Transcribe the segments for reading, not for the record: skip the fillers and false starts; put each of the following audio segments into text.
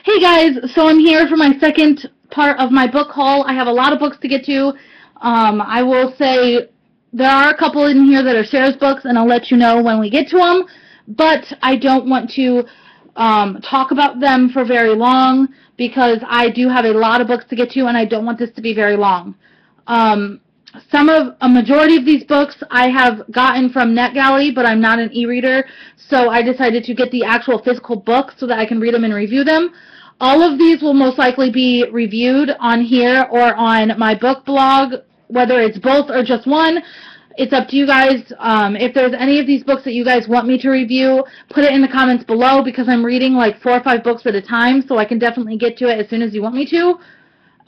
Hey guys, so I'm here for my second part of my book haul. I have a lot of books to get to. I will say there are a couple in here that are Sarah's books, and I'll let you know when we get to them, but I don't want to talk about them for very long because I do have a lot of books to get to, and I don't want this to be very long. A majority of these books I have gotten from NetGalley, but I'm not an e-reader, so I decided to get the actual physical books so that I can read them and review them. All of these will most likely be reviewed on here or on my book blog, whether it's both or just one. It's up to you guys. If there's any of these books that you guys want me to review, put it in the comments below because I'm reading like 4 or 5 books at a time, so I can definitely get to it as soon as you want me to.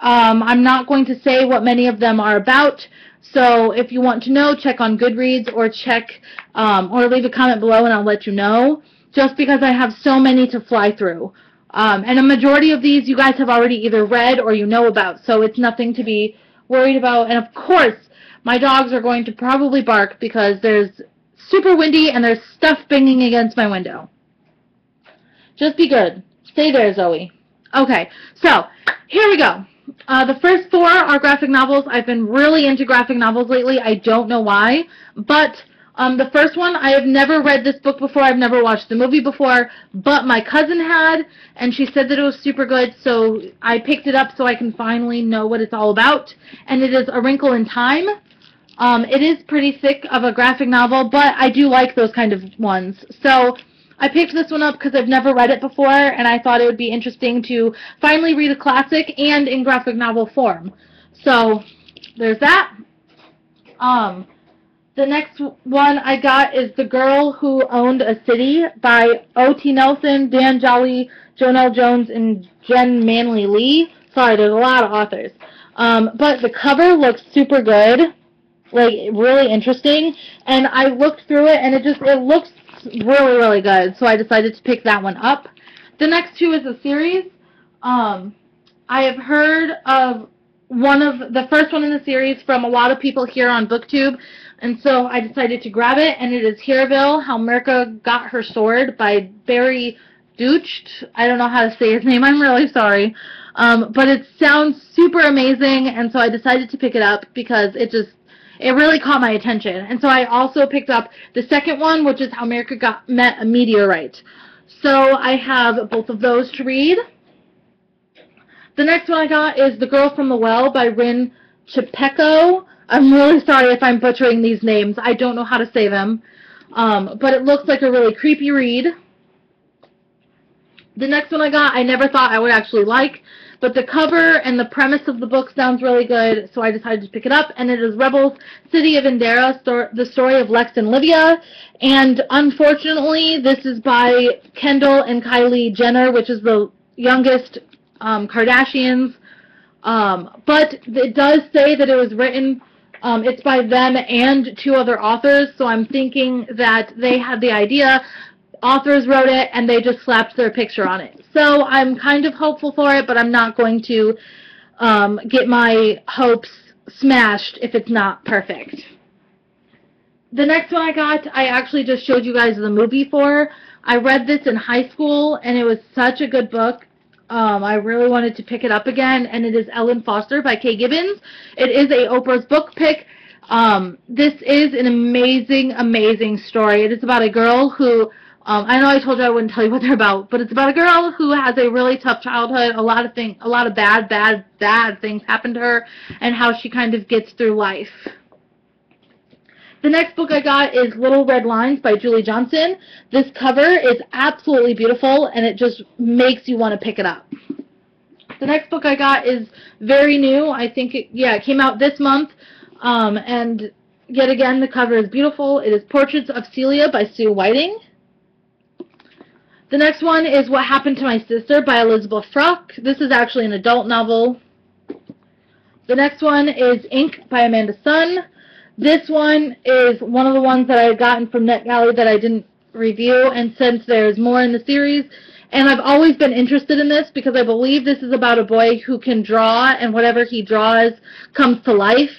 I'm not going to say what many of them are about, so if you want to know, check on Goodreads or or leave a comment below and I'll let you know, just because I have so many to fly through. And a majority of these you guys have already either read or you know about, so it's nothing to be worried about. And of course, my dogs are going to probably bark because there's super windy and there's stuff banging against my window. Just be good. Stay there, Zoe. Okay, so here we go. The first 4 are graphic novels. I've been really into graphic novels lately. I don't know why, but the first one, I have never read this book before. I've never watched the movie before, but my cousin had, and she said that it was super good, so I picked it up so I can finally know what it's all about, and it is A Wrinkle in Time. It is pretty thick of a graphic novel, but I do like those kind of ones, so I picked this one up because I've never read it before, and I thought it would be interesting to finally read a classic and in graphic novel form. So, there's that. The next one I got is The Girl Who Owned a City by O.T. Nelson, Dan Jolly, Jonelle Jones, and Jen Manley Lee. Sorry, there's a lot of authors. But the cover looks super good, like really interesting, and I looked through it and it looks really, really good, so I decided to pick that one up. The next 2 is a series. I have heard of the first one in the series from a lot of people here on BookTube, and so I decided to grab it, and it is Hearville, How Mirka Got Her Sword by Barry Deutsch. I don't know how to say his name, I'm really sorry. But it sounds super amazing, and so I decided to pick it up because it really caught my attention. And so I also picked up the second one, which is How Mirka Met a Meteorite. So I have both of those to read. The next one I got is The Girl from the Well by Rin Chepeko. I'm really sorry if I'm butchering these names. I don't know how to say them. But it looks like a really creepy read. The next one I got, I never thought I would actually like, but the cover and the premise of the book sounds really good, so I decided to pick it up, and it is Rebels, City of Endera, the story of Lex and Livia, and unfortunately, this is by Kendall and Kylie Jenner, which is the youngest Kardashians, but it does say that it was written, it's by them and 2 other authors, so I'm thinking that they had the idea, authors wrote it, and they just slapped their picture on it. So I'm kind of hopeful for it, but I'm not going to get my hopes smashed if it's not perfect. The next one I got, I actually just showed you guys the movie for. I read this in high school, and it was such a good book. I really wanted to pick it up again, and it is Ellen Foster by Kay Gibbons. It is a Oprah's book pick. This is an amazing, amazing story. It is about a girl who I know I told you I wouldn't tell you what they're about, but it's about a girl who has a really tough childhood, a lot of bad things happen to her, and how she kind of gets through life. The next book I got is Little Red Lines by Julie Johnson. This cover is absolutely beautiful, and it just makes you want to pick it up. The next book I got is very new. I think it came out this month, and yet again, the cover is beautiful. It is Portraits of Celia by Sue Whiting. The next one is What Happened to My Sister by Elizabeth Fruck. This is actually an adult novel. The next one is Ink by Amanda Sun. This one is one of the ones that I had gotten from NetGalley that I didn't review, and since there's more in the series, and I've always been interested in this because I believe this is about a boy who can draw, and whatever he draws comes to life.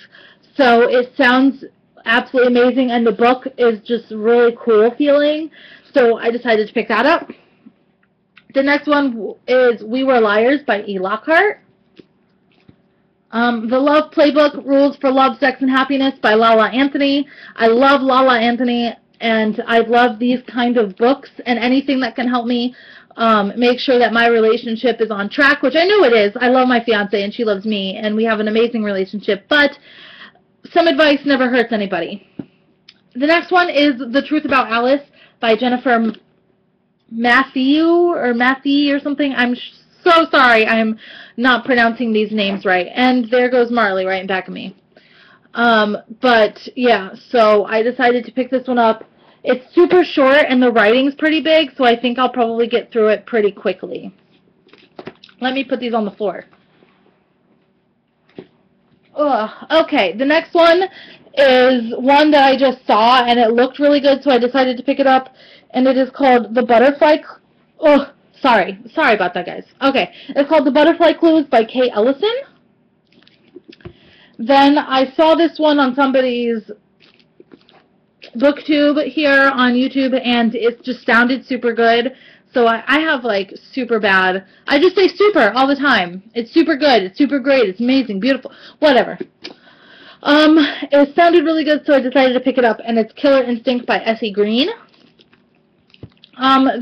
So it sounds absolutely amazing, and the book is just really cool feeling. So I decided to pick that up. The next one is We Were Liars by E. Lockhart. The Love Playbook, Rules for Love, Sex, and Happiness by Lala Anthony. I love Lala Anthony, and I love these kind of books and anything that can help me make sure that my relationship is on track, which I know it is. I love my fiance, and she loves me, and we have an amazing relationship, but some advice never hurts anybody. The next one is The Truth About Alice by Jennifer Matthew or something. I'm so sorry I'm not pronouncing these names right. And there goes Marley right in back of me. But yeah, so I decided to pick this one up. It's super short and the writing's pretty big, so I think I'll probably get through it pretty quickly. Let me put these on the floor. Ugh. Okay, the next one is one that I just saw and it looked really good, so I decided to pick it up, and it is called The Butterfly... Oh, sorry about that, guys. Okay, it's called The Butterfly Clues by Kay Ellison. Then I saw this one on somebody's booktube here on YouTube, and it just sounded super good. So I have, like, super bad... I just say super all the time. It's super good. It's super great. It's amazing. Beautiful. Whatever. It sounded really good, so I decided to pick it up, and it's Killer Instinct by S.E. Green.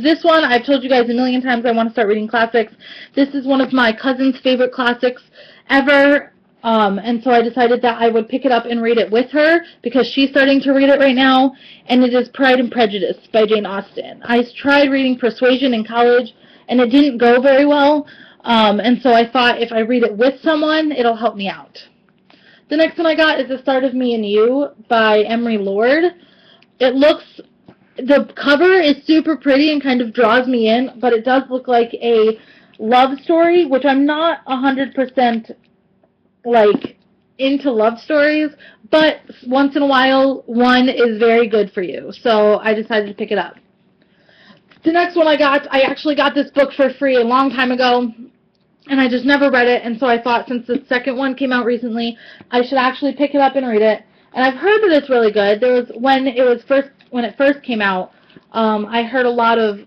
This one, I've told you guys a million times I want to start reading classics. This is one of my cousin's favorite classics ever, and so I decided that I would pick it up and read it with her, because she's starting to read it right now, and it is Pride and Prejudice by Jane Austen. I tried reading Persuasion in college, and it didn't go very well, and so I thought if I read it with someone, it'll help me out. The next one I got is The Start of Me and You by Emery Lord. The cover is super pretty and kind of draws me in, but it does look like a love story, which I'm not 100% like into love stories, but once in a while one is very good for you, so I decided to pick it up. The next one I actually got this book for free a long time ago, and I just never read it, and so I thought since the second one came out recently, I should actually pick it up and read it. And I've heard that it's really good. When it first came out, I heard a lot of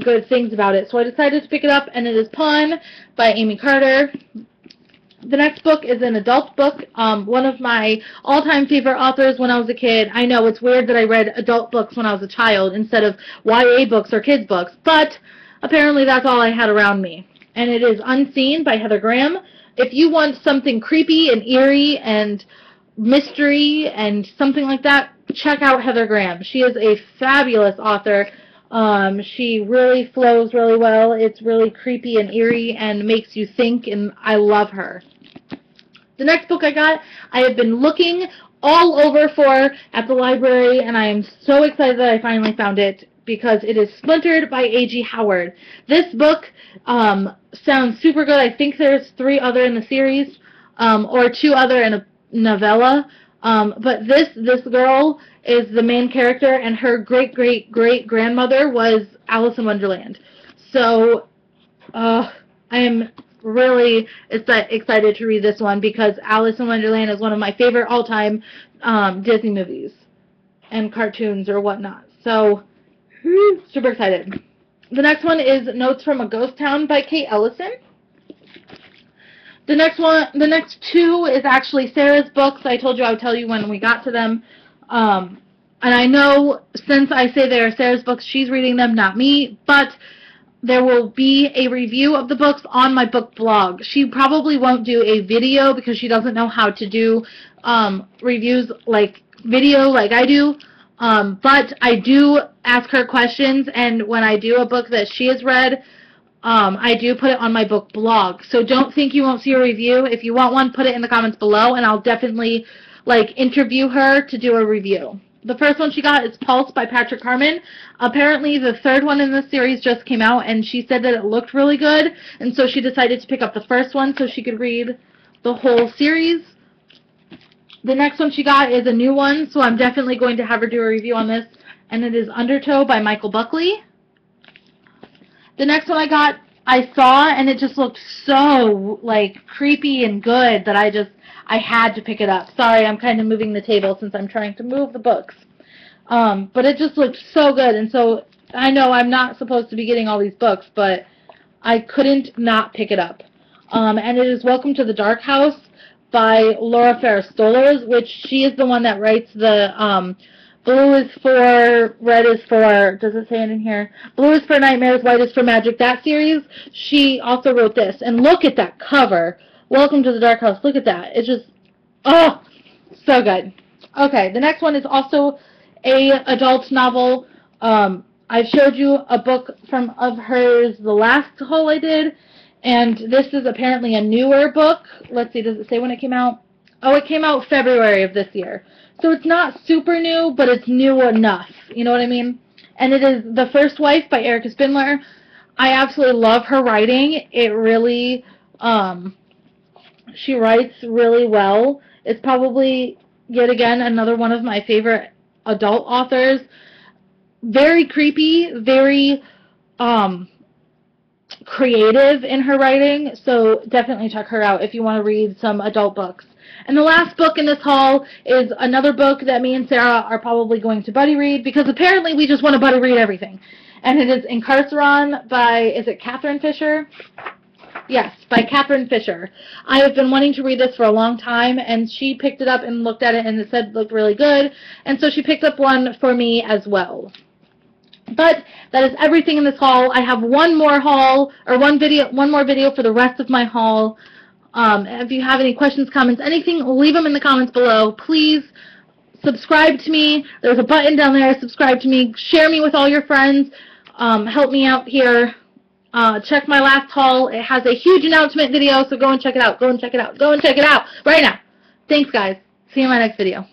good things about it, so I decided to pick it up, and it is Pawn by Amy Carter. The next book is an adult book, one of my all-time favorite authors when I was a kid. I know it's weird that I read adult books when I was a child instead of YA books or kids books, but apparently that's all I had around me. And it is Unseen by Heather Graham. If you want something creepy and eerie and mystery and something like that, check out Heather Graham. She is a fabulous author. She really flows really well. It's really creepy and eerie and makes you think, and I love her. The next book I got, I have been looking all over for at the library, and I am so excited that I finally found it, because it is Splintered by A.G. Howard. This book sounds super good. I think there's 3 other in the series, or 2 other in a novella. But this girl is the main character, and her great-great-great-grandmother was Alice in Wonderland. So I am really excited to read this one, because Alice in Wonderland is one of my favorite all-time Disney movies and cartoons or whatnot. So super excited. The next one is Notes from a Ghost Town by Kate Ellison. The next 2 is actually Sarah's books. I told you I would tell you when we got to them. And I know since I say they are Sarah's books, she's reading them, not me, but there will be a review of the books on my book blog. She probably won't do a video because she doesn't know how to do reviews like video like I do. But I do ask her questions, and when I do a book that she has read, I do put it on my book blog. So don't think you won't see a review. If you want one, put it in the comments below, and I'll definitely interview her to do a review. The first one she got is Pulse by Patrick Harmon. Apparently the 3rd one in the series just came out, and she said that it looked really good, and so she decided to pick up the first one so she could read the whole series. The next one she got is a new one, so I'm definitely going to have her do a review on this, and it is Undertow by Michael Buckley. The next one I saw, and it just looked so, creepy and good that I had to pick it up. Sorry, I'm kind of moving the table since I'm trying to move the books. But it just looked so good, and so I know I'm not supposed to be getting all these books, but I couldn't not pick it up. And it is Welcome to the Dark House by Laura Ferris Stollers, which she is the one that writes the blue is for, red is for, does it say it in here? Blue is for nightmares, white is for magic, that series. She also wrote this. And look at that cover. Welcome to the Dark House. Look at that. It's just, oh, so good. Okay, the next one is also a adult novel. I've showed you a book of hers the last haul I did, and this is apparently a newer book. Let's see, does it say when it came out? Oh, it came out February of this year. So it's not super new, but it's new enough. You know what I mean? And it is The First Wife by Erica Spindler. I absolutely love her writing. It really, she writes really well. It's probably, yet again, another one of my favorite adult authors. Very creepy, very creative in her writing, so definitely check her out if you want to read some adult books. And the last book in this haul is another book that me and Sarah are probably going to buddy read, because apparently we just want to buddy read everything. And it is Incarceron by, is it Catherine Fisher? Yes, by Catherine Fisher. I have been wanting to read this for a long time, and she picked it up and looked at it, and it said it looked really good, and so she picked up one for me as well. But that is everything in this haul. I have one more haul, or one more video for the rest of my haul. If you have any questions, comments, anything, leave them in the comments below. Please subscribe to me. There's a button down there, subscribe to me. Share me with all your friends. Help me out here. Check my last haul. It has a huge announcement video, so go and check it out. Go and check it out. Go and check it out right now. Thanks, guys. See you in my next video.